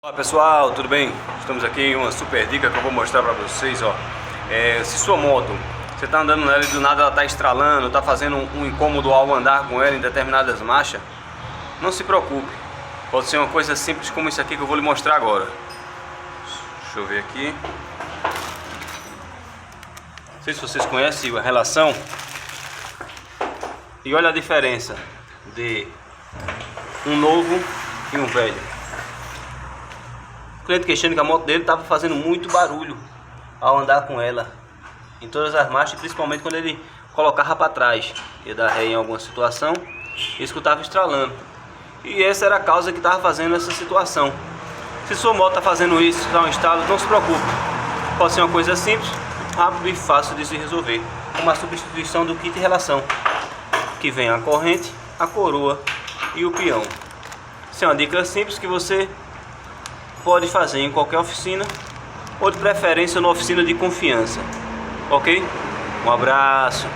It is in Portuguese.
Olá pessoal, tudo bem? Estamos aqui em uma super dica que eu vou mostrar para vocês, ó. Se sua moto, você está andando nela e do nada ela está estralando, está fazendo um incômodo ao andar com ela em determinadas marchas, não se preocupe. Pode ser uma coisa simples como isso aqui que eu vou lhe mostrar agora. Deixa eu ver aqui. Não sei se vocês conhecem a relação. E olha a diferença de um novo e um velho. O cliente queixando que a moto dele estava fazendo muito barulho ao andar com ela em todas as marchas, principalmente quando ele colocava para trás, ia dar ré em alguma situação e escutava estralando. E essa era a causa que estava fazendo essa situação. Se sua moto está fazendo isso, dá um estalo, não se preocupe. Pode ser uma coisa simples, rápido e fácil de se resolver. Uma substituição do kit de relação, que vem a corrente, a coroa e o peão. Isso é uma dica simples que você pode fazer em qualquer oficina, ou de preferência numa oficina de confiança. Ok? Um abraço.